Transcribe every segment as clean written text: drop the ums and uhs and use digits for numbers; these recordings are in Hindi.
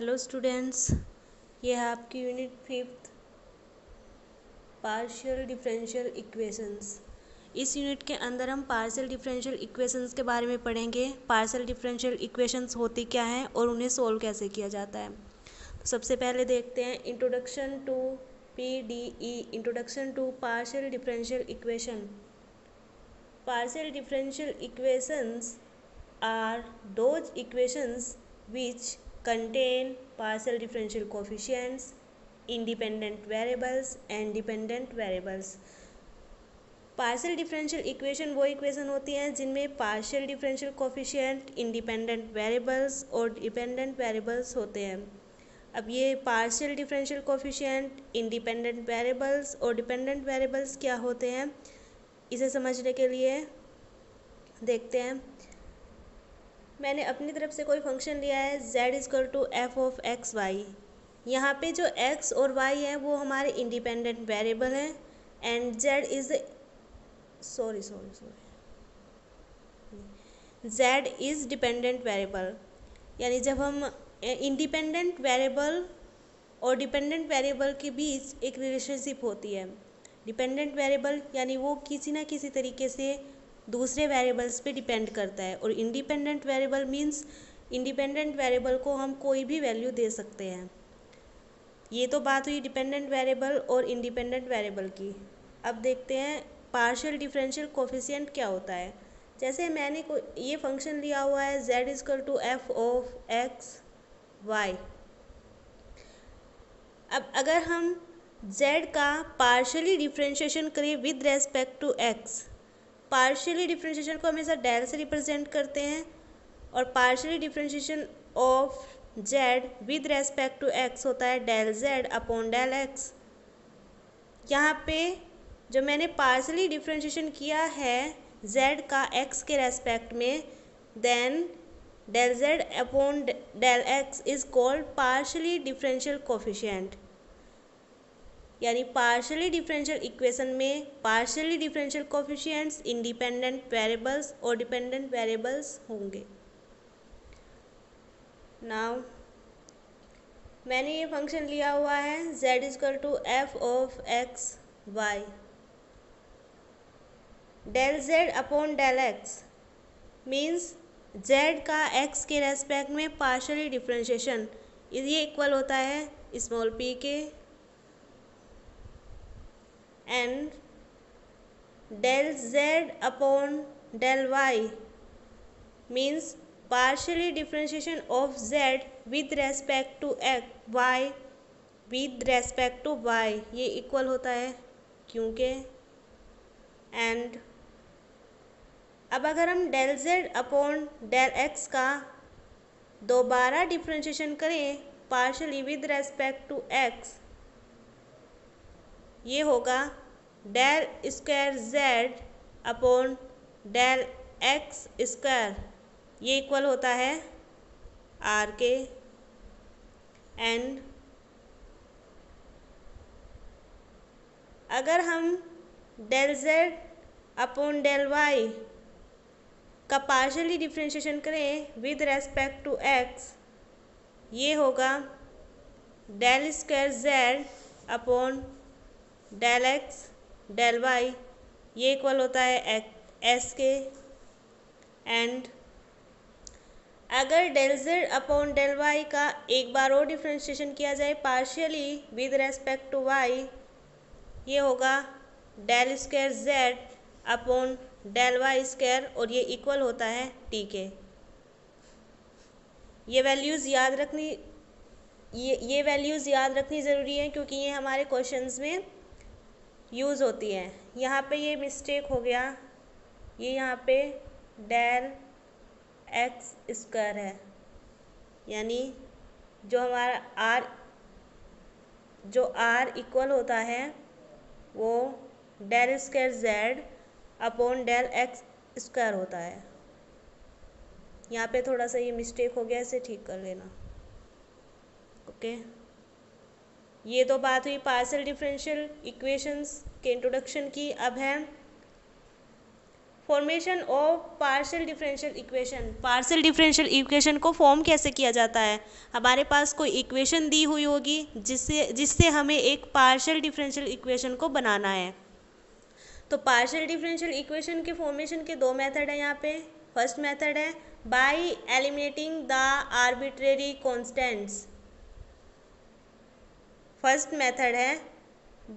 हेलो स्टूडेंट्स, ये है आपकी यूनिट 5 पार्शियल डिफरेंशियल इक्वेशंस। इस यूनिट के अंदर हम पार्शियल डिफरेंशियल इक्वेशंस के बारे में पढ़ेंगे। पार्शियल डिफरेंशियल इक्वेशंस होती क्या हैं और उन्हें सोल्व कैसे किया जाता है। तो सबसे पहले देखते हैं introduction to PDE, introduction to partial differential equation. Partial differential equations are those equations which contain partial differential coefficients, independent variables and dependent variables। Partial differential equation वो इक्वेशन होती हैं जिनमें partial differential coefficient, independent variables और डिपेंडेंट वेरिएबल्स होते हैं। अब ये partial differential coefficient, independent variables और डिपेंडेंट वेरिएबल्स क्या होते हैं, इसे समझने के लिए देखते हैं। मैंने अपनी तरफ से कोई फंक्शन लिया है z=f(x,y)। यहाँ पे जो x और y है वो हमारे इंडिपेंडेंट वेरिएबल हैं and z is dependent variable. यानी जब हम इंडिपेंडेंट वेरिएबल और डिपेंडेंट वेरिएबल के बीच एक रिलेशनशिप होती है। डिपेंडेंट वेरिएबल यानी वो किसी ना किसी तरीके से दूसरे वेरिएबल्स पे डिपेंड करता है और independent variable means independent variable को हम कोई भी वैल्यू दे सकते हैं। ये तो बात हुई डिपेंडेंट वेरिएबल और इंडिपेंडेंट वेरिएबल की। अब देखते हैं पार्शियल डिफरेंशियल कोफिशिएंट क्या होता है। जैसे मैंने ये फंक्शन लिया हुआ है z=f(x,y)। अब अगर हम z का पार्शियली डिफरेंशिएशन करें with respect to x, partially differentiation को हमेशा डेल से रिप्रेजेंट करते हैं और partially differentiation of z with respect to x होता है del z upon del x। यहाँ पे जो मैंने पार्शियली डिफरेंशिएशन किया है z का x के रेस्पेक्ट में, then del z upon del x is called partially differential coefficient. यानी पार्शियली डिफरेंशियल इक्वेशन में partially differential coefficients independent variables और डिपेंडेंट वेरिएबल्स होंगे। नाउ मैंने ये फंक्शन लिया हुआ है z=f(x,y)। Del z upon del x means z का x के रेस्पेक्ट में पार्शियली डिफरेंशिएशन, ये इक्वल होता है स्मॉल p के, and del z upon del y means partially differentiation of z with respect to y with respect to y, ये इक्वल होता है क्योंकि। एंड अब अगर हम del z upon del x का दोबारा डिफरेंशिएशन करें partially with respect to x, ये होगा del square z upon del x square, ये इक्वल होता है r के। एंड अगर हम del z upon del y का पार्शियली डिफरेंशिएशन करें विद रेस्पेक्ट टू x, ये होगा del square z upon del x del y, ये इक्वल होता है s के। एंड अगर del z upon del y का एक बार और डिफरेंशिएशन किया जाए partially with respect to y, ये होगा del square z upon del y square और ये इक्वल होता है t के। ये वैल्यूज़ याद रखनी ज़रूरी है क्योंकि ये हमारे क्वेश्चंस में यूज़ होती हैं। यहाँ पे ये मिस्टेक हो गया, ये यहाँ पे डेल x स्क्वायर है, यानी जो हमारा r इक्वल होता है वो del square z upon del x square होता है। यहाँ पे थोड़ा सा ये मिस्टेक हो गया, इसे ठीक कर लेना। ओके, ये तो बात हुई पार्शियल डिफरेंशियल इक्वेशंस के इंट्रोडक्शन की। अब है formation of partial differential equation. Partial differential equation को फॉर्म कैसे किया जाता है? हमारे पास कोई इक्वेशन दी हुई होगी जिससे हमें एक पार्शियल डिफरेंशियल इक्वेशन को बनाना है। तो पार्शियल डिफरेंशियल इक्वेशन के फॉर्मेशन के दो मेथड है यहाँ पे। फर्स्ट मेथड है by eliminating the arbitrary constants. First method है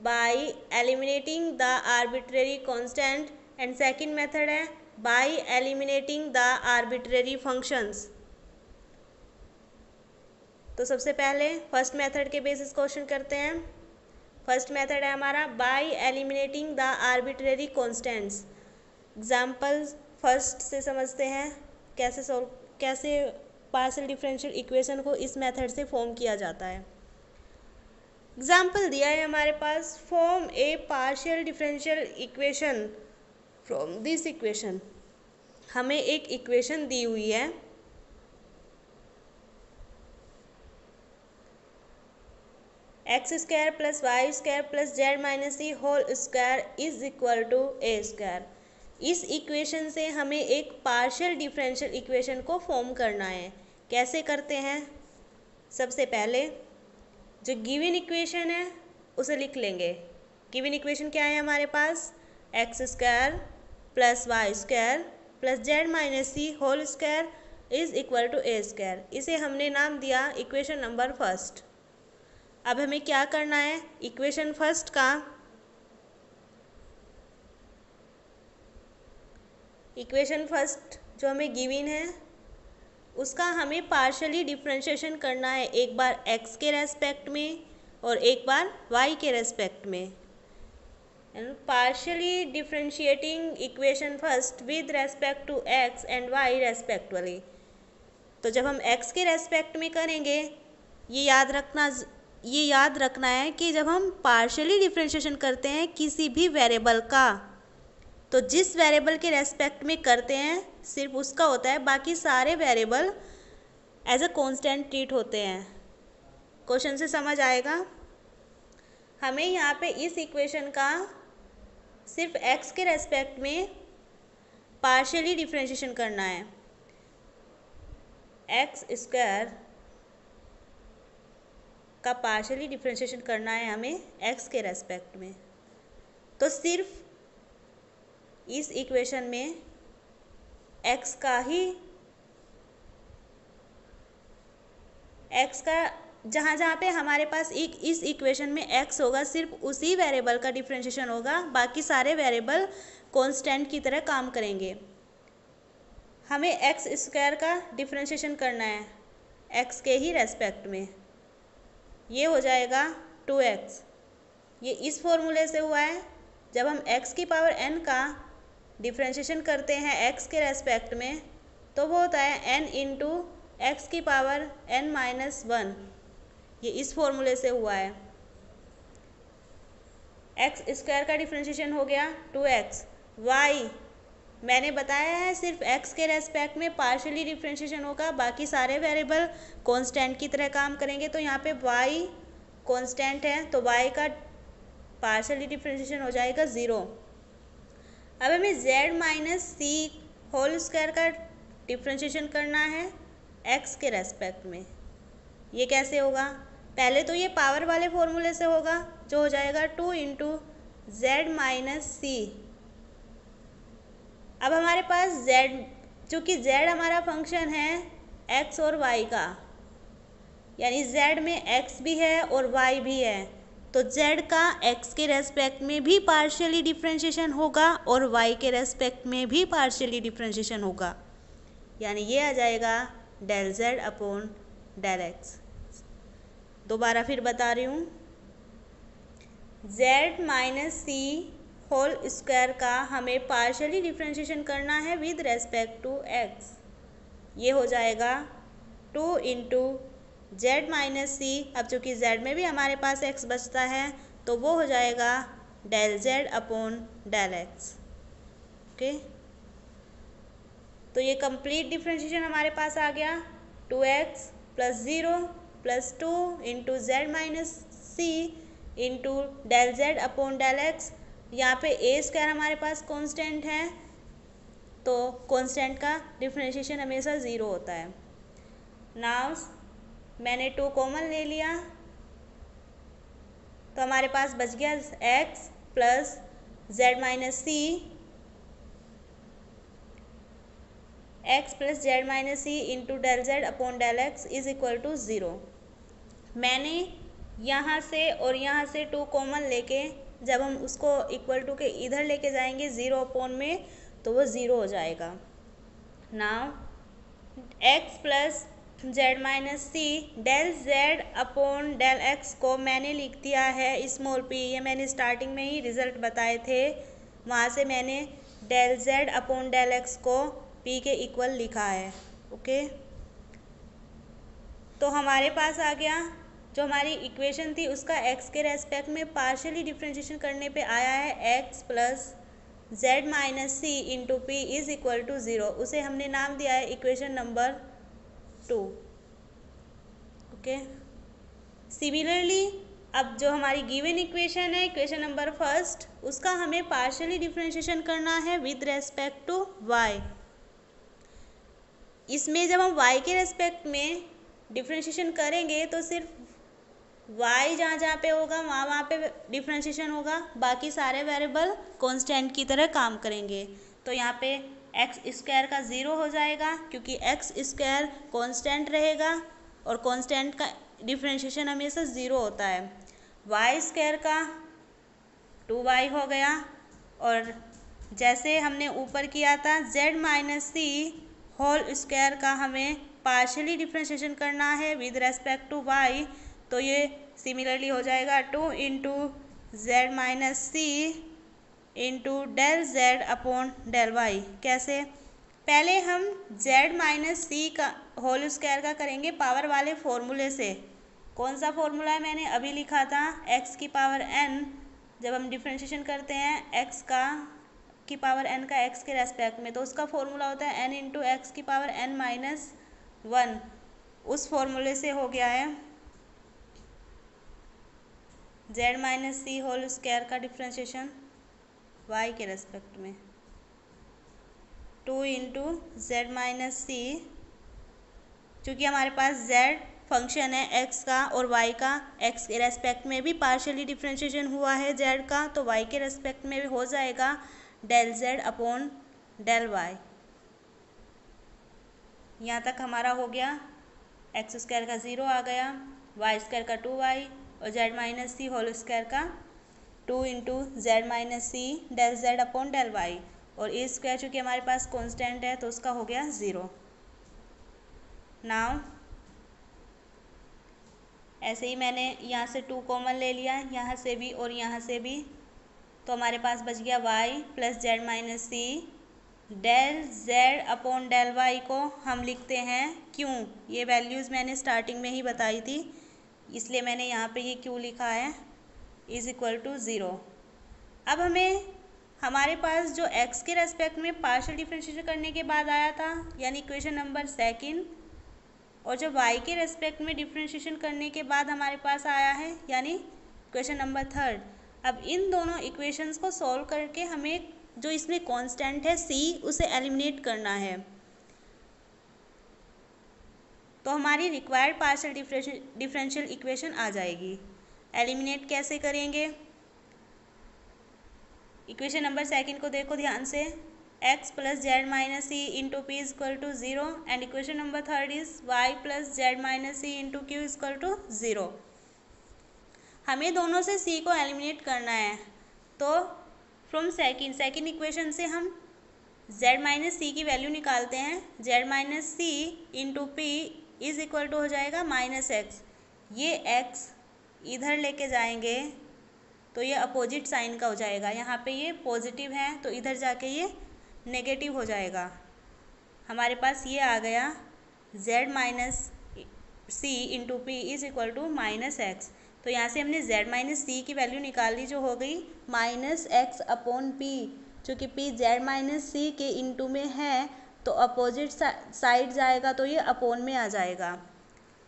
by eliminating the arbitrary constant and second method है by eliminating the arbitrary functions. तो सबसे पहले फर्स्ट मेथड के बेसिस क्वेश्चन करते हैं। फर्स्ट मेथड है हमारा by eliminating the arbitrary constants. Example first से समझते हैं कैसे पार्शियल डिफरेंशियल इक्वेशन को इस मेथड से फॉर्म किया जाता है। एग्जाम्पल दिया है हमारे पास, form a partial differential equation from this equation. हमें एक इक्वेशन दी हुई है x square plus y square plus z minus c whole square is equal to a square. इस इक्वेशन से हमें एक पार्शियल डिफरेंशियल इक्वेशन को फॉर्म करना है। कैसे करते हैं? सबसे पहले जो गिवन इक्वेशन है उसे लिख लेंगे। गिवन इक्वेशन क्या है हमारे पास? X square plus y square plus z minus c whole square is equal to a square. इसे हमने नाम दिया इक्वेशन नंबर फर्स्ट। अब हमें क्या करना है? इक्वेशन फर्स्ट का इक्वेशन फर्स्ट जो हमें गिवन है उसका हमें पार्शियली डिफरेंशिएशन करना है, एक बार x के रेस्पेक्ट में और एक बार y के रेस्पेक्ट में। Partially differentiating equation first with respect to x and y respectively. तो जब हम x के रेस्पेक्ट में करेंगे, ये याद रखना है कि जब हम पार्शियली डिफरेंशिएशन करते हैं किसी भी वेरिएबल का, तो जिस वेरिएबल के रेस्पेक्ट में करते हैं सिर्फ उसका होता है, बाकी सारे variable as a constant treat होते हैं। क्वेश्चन से समझ आएगा? हमें यहाँ पे इस इक्वेशन का सिर्फ x के रेस्पेक्ट में पार्शियली डिफरेंशिएशन करना है। एक्स स्क्वायर का पार्शियली डिफरेंशिएशन करना है हमें x के रेस्पेक्ट में। तो सिर्फ इस इक्वेशन में x का जहाँ पे हमारे पास इस इक्वेशन में x होगा, सिर्फ उसी वेरिएबल का डिफरेंशिएशन होगा, बाकी सारे वेरिएबल कांस्टेंट की तरह काम करेंगे। हमें एक्स स्क्वायर का डिफरेंशिएशन करना है x के ही रेस्पेक्ट में। ये हो जाएगा 2x। ये इस फॉर्मूले से हुआ है। जब हम x की पावर n का डिफरेंशिएशन करते हैं x के रेस्पेक्ट में तो वो होता है n इंटू एक्स की पावर n माइनस 1। ये इस फॉर्मूले से हुआ है। एक्स स्क्वायर का डिफरेंशिएशन हो गया 2x। y मैंने बताया है सिर्फ x के रेस्पेक्ट में पार्शियली डिफरेंशिएशन होगा, बाकी सारे वेरिएबल कांस्टेंट की तरह काम करेंगे। तो यहाँ पे y कांस्टेंट है तो y का पार्शियली डिफरेंशिएशन हो जाएगा 0। अब हमें z minus c whole square का डिफरेंशिएशन करना है x के रेस्पेक्ट में। ये कैसे होगा? पहले तो ये पावर वाले फॉर्मूले से होगा जो हो जाएगा 2 इंटू जेड माइनस सी। अब हमारे पास z, चूँकि z हमारा फंक्शन है x और y का, यानी z में x भी है और y भी है, तो z का x के रेस्पेक्ट में भी पार्शियली डिफरेंशिएशन होगा और y के रेस्पेक्ट में भी पार्शियली डिफरेंशिएशन होगा। यानी ये आ जाएगा del z upon del x। दोबारा फिर बता रही हूँ, z minus c whole square का हमें पार्शियली डिफरेंशिएशन करना है विद रेस्पेक्ट टू x। ये हो जाएगा 2 इंटू जेड माइनस सी। अब चूँकि z में भी हमारे पास x बचता है तो वो हो जाएगा del z upon del x। Okay, तो ये कंप्लीट डिफरेंशिएशन हमारे पास आ गया 2x plus 0 plus 2 into z minus c into del z upon del x। यहाँ पे a स्क्वायर हमारे पास कांस्टेंट है तो कांस्टेंट का डिफरेंशिएशन हमेशा ज़ीरो होता है। नाउ मैंने 2 कॉमन ले लिया तो हमारे पास बच गया x plus z minus c, x plus z minus c into del z upon del x is equal to zero. मैंने यहाँ से और यहाँ से 2 कॉमन लेके जब हम उसको इक्वल टू के इधर लेके जाएंगे ज़ीरो अपॉन में तो वो ज़ीरो हो जाएगा। Now x plus z minus c del z upon del x को मैंने लिख दिया है स्मॉल p। ये मैंने स्टार्टिंग में ही रिजल्ट बताए थे, वहाँ से मैंने del z upon del x को p के इक्वल लिखा है। ओके, तो हमारे पास आ गया जो हमारी इक्वेशन थी उसका x के रेस्पेक्ट में पार्शियली डिफ्रेंशिएशन करने पे आया है x plus z minus c into p is equal to zero. उसे हमने नाम दिया है इक्वेशन नंबर 2। ओके, सिमिलरली अब जो हमारी गिवन इक्वेशन है इक्वेशन नंबर फर्स्ट, उसका हमें पार्शियली डिफ्रेंशिएशन करना है विद रेस्पेक्ट टू y। इसमें जब हम y के रेस्पेक्ट में डिफ्रेंशिएशन करेंगे तो सिर्फ y जहाँ जहाँ पे होगा वहाँ वहाँ पे डिफ्रेंशिएशन होगा, बाकी सारे वेरिएबल कांस्टेंट की तरह काम करेंगे। तो यहाँ पे एक्स स्क्वायर का ज़ीरो हो जाएगा क्योंकि एक्स स्क्वायर कांस्टेंट रहेगा और कांस्टेंट का डिफ्रेंशिएशन हमेशा ज़ीरो होता है। वाई स्क्वायर का 2y हो गया, और जैसे हमने ऊपर किया था z minus c whole square का हमें पार्शियली डिफ्रेंशिएशन करना है विद रेस्पेक्ट टू y, तो ये सिमिलरली हो जाएगा 2 into z minus c into del z upon del y. कैसे? पहले हम z माइनस सी का होल स्क्वायर का करेंगे पावर वाले फॉर्मूले से। कौन सा फॉर्मूला है? मैंने अभी लिखा था x की पावर n। जब हम डिफ्रेंशिएशन करते हैं x का की पावर n का x के रेस्पेक्ट में, तो उसका फॉर्मूला होता है n इंटू एक्स की पावर n माइनस 1। उस फॉर्मूले से हो गया है z minus c whole square का डिफ्रेंशिएशन y के रेस्पेक्ट में 2 इंटू जेड माइनस सी, चूँकि हमारे पास z फंक्शन है x का और y का, x के रेस्पेक्ट में भी पार्शियली डिफ्रेंशिएशन हुआ है z का, तो y के रेस्पेक्ट में भी हो जाएगा del z upon del y। यहाँ तक हमारा हो गया, एक्स स्क्वायर का ज़ीरो आ गया, वाई स्क्वायर का 2y और z minus c whole square का 2 into z minus c del z upon del y, और ए स्क्वायर चूँकि हमारे पास कांस्टेंट है तो उसका हो गया ज़ीरो। नाउ ऐसे ही मैंने यहाँ से 2 कॉमन ले लिया, यहाँ से भी और यहाँ से भी, तो हमारे पास बच गया y plus z minus c del z upon del y को हम लिखते हैं क्यों। ये वैल्यूज़ मैंने स्टार्टिंग में ही बताई थी, इसलिए मैंने यहाँ पे ये क्यों लिखा है इज़ इक्वल टू ज़ीरो। अब हमें हमारे पास जो x के रेस्पेक्ट में पार्शियल डिफरेंशिएशन करने के बाद आया था यानी इक्वेशन नंबर सेकंड, और जो y के रेस्पेक्ट में डिफरेंशिएशन करने के बाद हमारे पास आया है यानी इक्वेशन नंबर थर्ड। अब इन दोनों इक्वेशंस को सॉल्व करके हमें जो इसमें कांस्टेंट है c उसे एलिमिनेट करना है, तो हमारी रिक्वायर्ड पार्शियल डिफरेंशियल इक्वेशन आ जाएगी। एलिमिनेट कैसे करेंगे? इक्वेशन नंबर सेकंड को देखो ध्यान से, x plus z minus c into p is equal to zero, and equation number third is y plus z minus c into q is equal to zero. हमें दोनों से c को एलिमिनेट करना है, तो फ्रॉम सेकंड इक्वेशन से हम z माइनस सी की वैल्यू निकालते हैं। z minus c into p is equal to हो जाएगा माइनस एक्स। ये x इधर लेके जाएंगे तो ये अपोजिट साइन का हो जाएगा, यहाँ पे ये पॉजिटिव है तो इधर जाके ये नेगेटिव हो जाएगा। हमारे पास ये आ गया z minus c into p is equal to minus x. तो यहाँ से हमने z माइनस सी की वैल्यू निकाल ली जो हो गई माइनस एक्स अपॉन पी। चूँकि p z माइनस सी के इंटू में है तो अपोजिट साइड जाएगा तो ये अपॉन में आ जाएगा।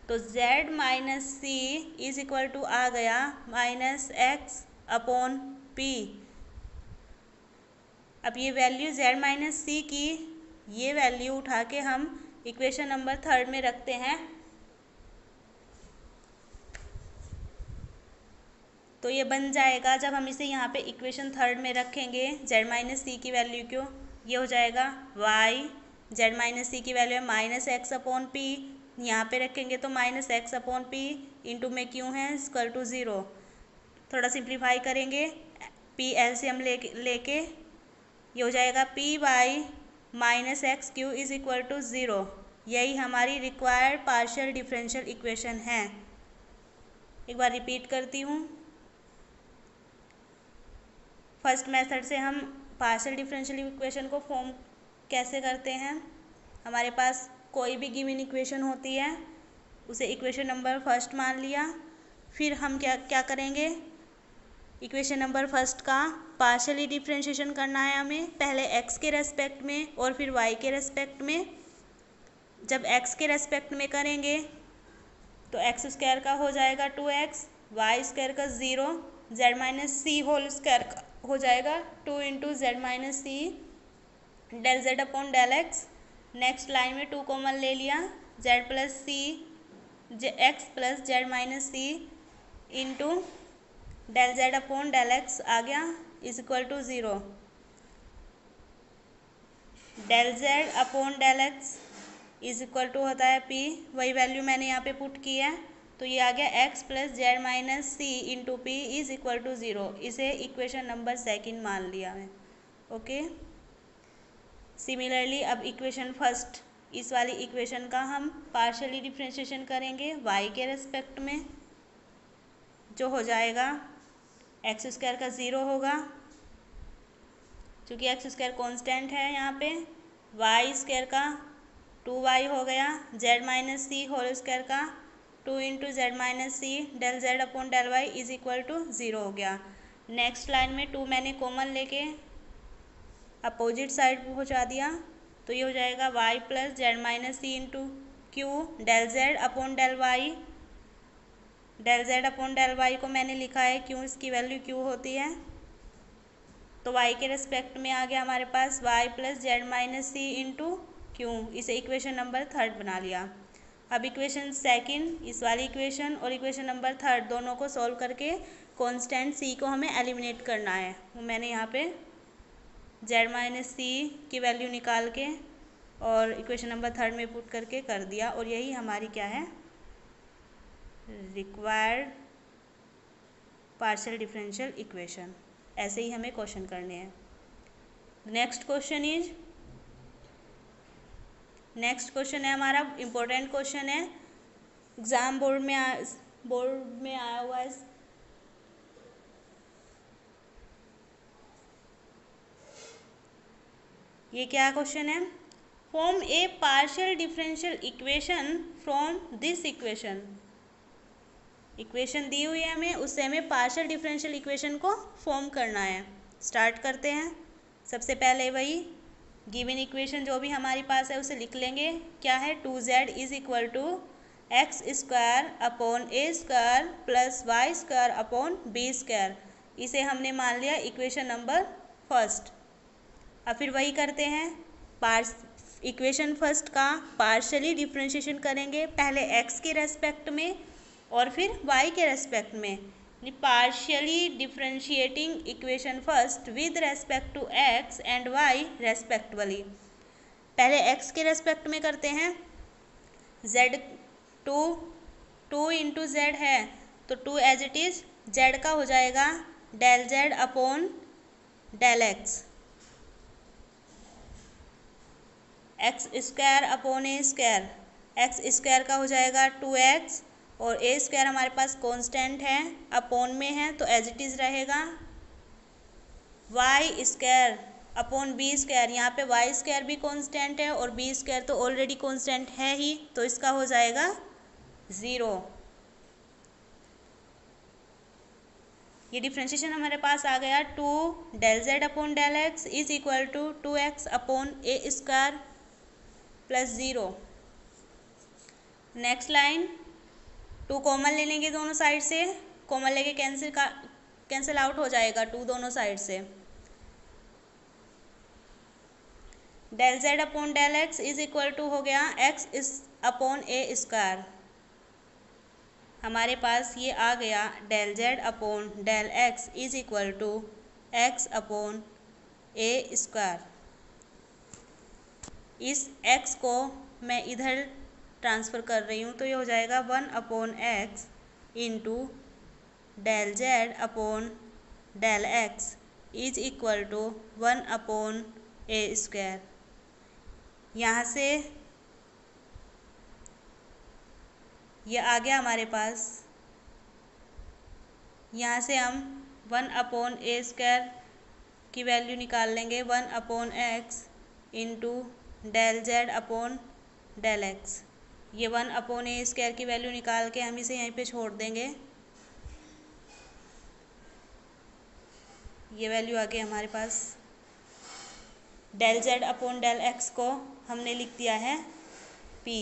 तो z minus c is equal to आ गया माइनस एक्स अपॉन पी। अब ये वैल्यू z माइनस सी की ये वैल्यू उठा के हम इक्वेशन नंबर 3 में रखते हैं, तो ये बन जाएगा, जब हम इसे यहाँ पे इक्वेशन 3 में रखेंगे z माइनस सी की वैल्यू क्यों, ये हो जाएगा y, z माइनस सी की वैल्यू है माइनस एक्स अपॉन पी, यहाँ पे रखेंगे तो minus x upon P into में क्यों है इक्वल टू 0। थोड़ा सिंप्लीफाई करेंगे, p एलसीएम लेके ये हो जाएगा p y minus x q is equal to 0। यही हमारी रिक्वायर्ड पार्शियल डिफरेंशियल इक्वेशन है। एक बार रिपीट करती हूँ, फर्स्ट मेथड से हम पार्शियल डिफरेंशियल इक्वेशन को फॉर्म कैसे करते हैं। हमारे पास कोई भी गिवन इक्वेशन होती है, उसे इक्वेशन नंबर फर्स्ट मान लिया, फिर हम क्या करेंगे, इक्वेशन नंबर फर्स्ट का पार्शियली डिफरेंशिएशन करना है हमें, पहले x के रेस्पेक्ट में और फिर y के रेस्पेक्ट में। जब x के रेस्पेक्ट में करेंगे तो एक्स स्क्वायर का हो जाएगा 2x, वाई स्क्वायर का 0, z minus c whole square का हो जाएगा 2 into z minus c del z upon del x। Next line में 2 कॉमन ले लिया, z plus c x plus z minus c into del z upon del x आ गया is equal to 0। Del z upon del x is equal to होता है p, वही वैल्यू मैंने यहाँ पे पुट की है, तो ये आ गया x plus z minus c into p is equal to 0। इसे इक्वेशन नंबर सेकंड मान लिया मैं। ओके, सिमिलरली अब इक्वेशन फर्स्ट, इस वाली इक्वेशन का हम पार्शियली डिफरेंशिएशन करेंगे y के रेस्पेक्ट में, जो हो जाएगा एक्स स्क्वायर का 0 होगा, क्योंकि एक्स स्क्वायर कॉन्स्टेंट है यहाँ पे, वाई स्क्वायर का 2y हो गया, z minus c whole square का 2 into z minus c del z upon del y is equal to 0 हो गया। नेक्स्ट लाइन में 2 मैंने कॉमन लेके अपोजिट साइड पहुँचा दिया, तो ये हो जाएगा y plus z minus c into q del z upon del y। Del z upon del y को मैंने लिखा है क्यों, इसकी वैल्यू क्यू होती है, तो y के रेस्पेक्ट में आ गया हमारे पास y plus z minus c into Q. इसे इक्वेशन नंबर 3 बना लिया। अब इक्वेशन सेकंड, इस वाली इक्वेशन और इक्वेशन नंबर 3 दोनों को सॉल्व करके कांस्टेंट c को हमें एलिमिनेट करना है। वो मैंने यहाँ पे z माइनस सी की वैल्यू निकाल के और इक्वेशन नंबर 3 में पुट करके कर दिया, और यही हमारी क्या है, रिक्वायर्ड पार्शियल डिफरेंशियल इक्वेशन। ऐसे ही हमें क्वेश्चन करने हैं। नेक्स्ट क्वेश्चन है हमारा इम्पोर्टेंट क्वेश्चन है, एग्जाम बोर्ड में आया हुआ है। ये क्या क्वेश्चन है, form a partial differential equation from this equation. Equation दी हुई है हमें, उससे हमें पार्शियल डिफरेंशियल इक्वेशन को फॉर्म करना है। स्टार्ट करते हैं। सबसे पहले वही गिवन इक्वेशन जो भी हमारी पास है उसे लिख लेंगे। क्या है, 2z is equal to x square upon a square plus y square upon b square. इसे हमने मान लिया इक्वेशन नंबर फर्स्ट। अब फिर वही करते हैं, इक्वेशन फर्स्ट का पार्शियली डिफरेंशिएशन करेंगे, पहले x के रेस्पेक्ट में और फिर y के रेस्पेक्ट में। Partially differentiating equation first with respect to x and y respectively. पहले x के रेस्पेक्ट में करते हैं, z 2 इंटू z है तो 2 एज इट इज z का हो जाएगा del z upon del x, x square upon a square, x square का हो जाएगा 2x और ए स्क्वायर हमारे पास कांस्टेंट है, अपॉन में है तो एज इट इज़ रहेगा, y square upon b square. यहाँ पे वाई स्क्वायर भी कांस्टेंट है और बी स्क्वायर तो ऑलरेडी कांस्टेंट है ही, तो इसका हो जाएगा 0। ये डिफ्रेंशिएशन हमारे पास आ गया, 2 del z upon del x is equal to 2x upon a square plus 0। Next line, 2 common ले लेंगे दोनों साइड से, कॉमन लेके कैंसिल आउट हो जाएगा 2 दोनों साइड से। Del z upon del x is equal to हो गया एक्स इस अपॉन ए स्क्वायर। हमारे पास ये आ गया del z upon del x is equal to x upon a square. इस एक्स को मैं इधर ट्रांसफ़र कर रही हूँ तो ये हो जाएगा 1 upon x into del z upon del x is equal to 1 upon a square. यहाँ से ये आ गया हमारे पास, यहाँ से हम 1 अपॉन ए स्क्वायर की वैल्यू निकाल लेंगे 1 upon x into del z upon del x. ये 1 अपॉन ए स्क्वायर की वैल्यू निकाल के हम इसे यहीं पे छोड़ देंगे। ये वैल्यू आ गई हमारे पास। Del z upon del x को हमने लिख दिया है पी।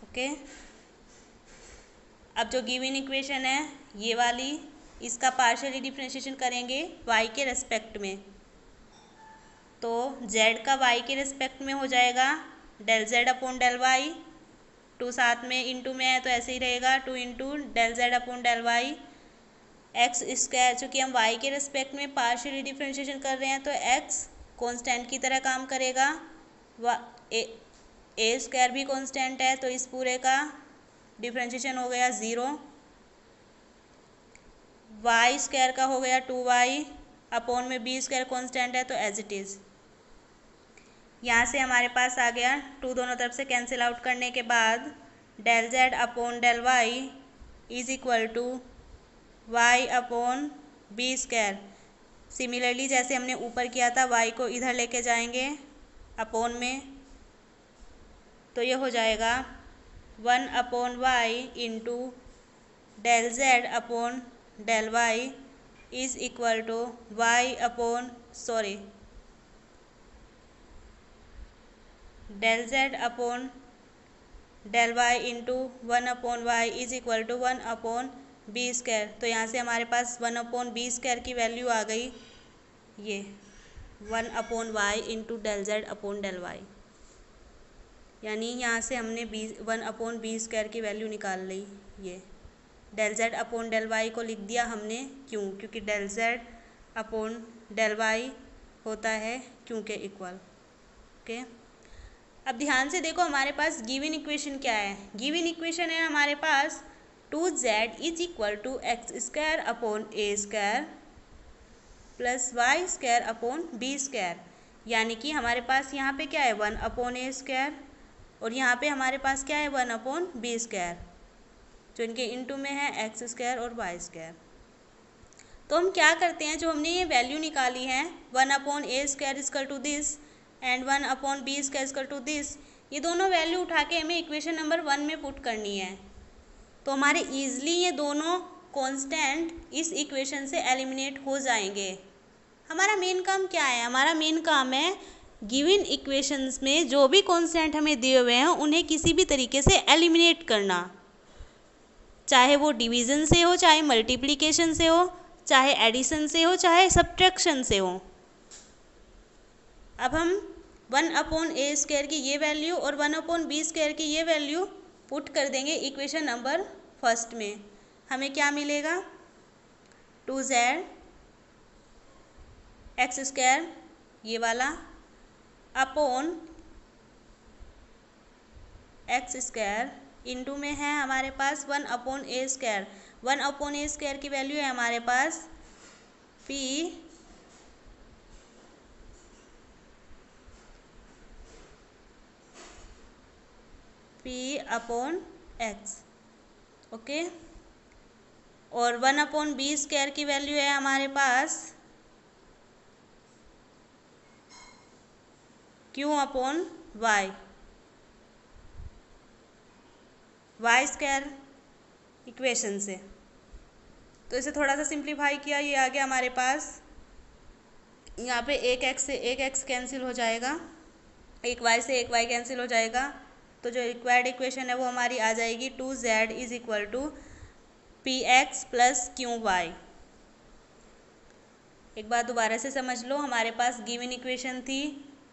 ओके, अब जो गिवन इक्वेशन है ये वाली, इसका पार्शियली डिफरेंशिएशन करेंगे y के रेस्पेक्ट में। तो z का y के रेस्पेक्ट में हो जाएगा del z upon del y, 2 साथ में इंटू में है तो ऐसे ही रहेगा 2 into del z upon del y x square. चूँकि हम y के रेस्पेक्ट में पार्शियली डिफरेंशिएशन कर रहे हैं तो x कांस्टेंट की तरह काम करेगा, ए स्क्वायर भी कांस्टेंट है तो इस पूरे का डिफरेंशिएशन हो गया 0। वाई स्क्वायर का हो गया 2y अपॉन में बी स्क्वायर कांस्टेंट है तो एज इट इज़। यहाँ से हमारे पास आ गया 2 दोनों तरफ से कैंसिल आउट करने के बाद del z upon del y is equal to y upon b square. Similarly जैसे हमने ऊपर किया था y को इधर लेके जाएंगे अपॉन में, तो ये हो जाएगा 1 upon y into del z upon del y is equal to y upon del z upon del y into 1 upon y is equal to 1 upon b square. तो यहाँ से हमारे पास 1 अपॉन बी स्क्वायर की वैल्यू आ गई, ये 1 upon y into del z upon del y. यानी यहाँ से हमने 1 अपॉन बी स्क्वायर की वैल्यू निकाल ली। ये del z upon del y को लिख दिया हमने, क्योंकि del z upon del y होता है क्यों के इक्वल। ओके, अब ध्यान से देखो हमारे पास गिवन इक्वेशन क्या है। गिवन इक्वेशन है हमारे पास 2z is equal to x square upon a square plus y square upon b square. यानी कि हमारे पास यहाँ पे क्या है 1 अपॉन ए स्क्वायर और यहाँ पे हमारे पास क्या है 1 अपॉन बी स्क्वायर, जो इनके इनटू में है एक्स स्क्वायर और वाई स्क्वायर। तो हम क्या करते हैं, जो हमने ये वैल्यू निकाली है 1 upon a square is equal to this and 1 upon b square is equal to this, ये दोनों वैल्यू उठा के हमें इक्वेशन नंबर 1 में पुट करनी है। तो हमारे ईजिली ये दोनों कॉन्स्टेंट इस इक्वेशन से एलिमिनेट हो जाएंगे। हमारा मेन काम क्या है, हमारा मेन काम है गिवन इक्वेशंस में जो भी कॉन्स्टेंट हमें दिए हुए हैं उन्हें किसी भी तरीके से एलिमिनेट करना, चाहे वो डिवीज़न से हो, चाहे मल्टीप्लिकेशन से हो, चाहे एडिशन से हो, चाहे सब्ट्रैक्शन से हो। अब हम 1 अपॉन ए स्क्वायर की ये वैल्यू और 1 अपॉन बी स्क्वायर की ये वैल्यू पुट कर देंगे इक्वेशन नंबर फर्स्ट में। हमें क्या मिलेगा 2z एक्स स्क्वायर ये वाला अपॉन एक्स स्क्वायर इंटू में है हमारे पास 1 upon a square. 1 upon a square की वैल्यू है हमारे पास पी अपॉन एक्स। ओके, और 1 अपॉन बी स्क्वायर की वैल्यू है हमारे पास q upon y, y square equation से। तो इसे थोड़ा सा सिंप्लीफाई किया, ये आ गया हमारे पास, यहाँ पे एक एक्स से एक एक्स कैंसिल हो जाएगा, एक वाई से एक वाई कैंसिल हो जाएगा। तो जो रिक्वायर्ड इक्वेशन है वो हमारी आ जाएगी 2z is equal to p x plus q y. एक बार दोबारा से समझ लो, हमारे पास गिवन इक्वेशन थी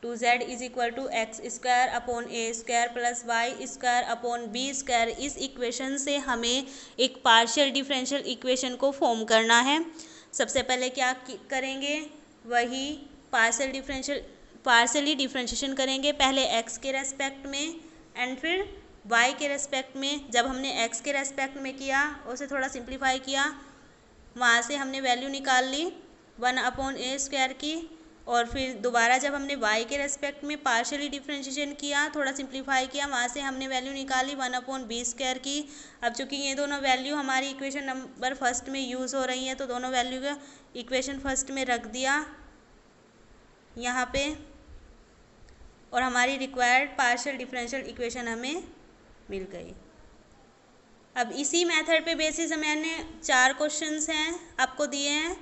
2z is equal to x square upon a square plus y square upon b square. इस इक्वेशन से हमें एक पार्शियल डिफरेंशियल इक्वेशन को फॉर्म करना है। सबसे पहले क्या करेंगे, वही पार्शियली डिफरेंशिएशन करेंगे, पहले x के रेस्पेक्ट में एंड फिर y के रेस्पेक्ट में। जब हमने x के रेस्पेक्ट में किया, उसे थोड़ा सिंप्लीफाई किया, वहाँ से हमने वैल्यू निकाल ली 1 अपॉन ए स्क्वायर की, और फिर दोबारा जब हमने y के रेस्पेक्ट में पार्शियली डिफरेंशिएशन किया, थोड़ा सिंप्लीफाई किया, वहाँ से हमने वैल्यू निकाली 1 अपॉन बी स्क्वायर की। अब चूंकि ये दोनों वैल्यू हमारी इक्वेशन नंबर फर्स्ट में यूज़ हो रही हैं, तो दोनों वैल्यू का इक्वेशन फर्स्ट में रख दिया यहाँ पे, और हमारी रिक्वायर्ड पार्शियल डिफरेंशियल इक्वेशन हमें मिल गई। अब इसी मेथड पे बेसिस मैंने 4 क्वेश्चंस हैं आपको दिए हैं,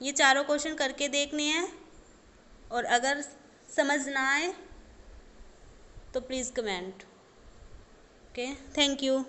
ये चारों क्वेश्चन करके देखने हैं, और अगर समझ ना आए तो please comment. Okay, thank you.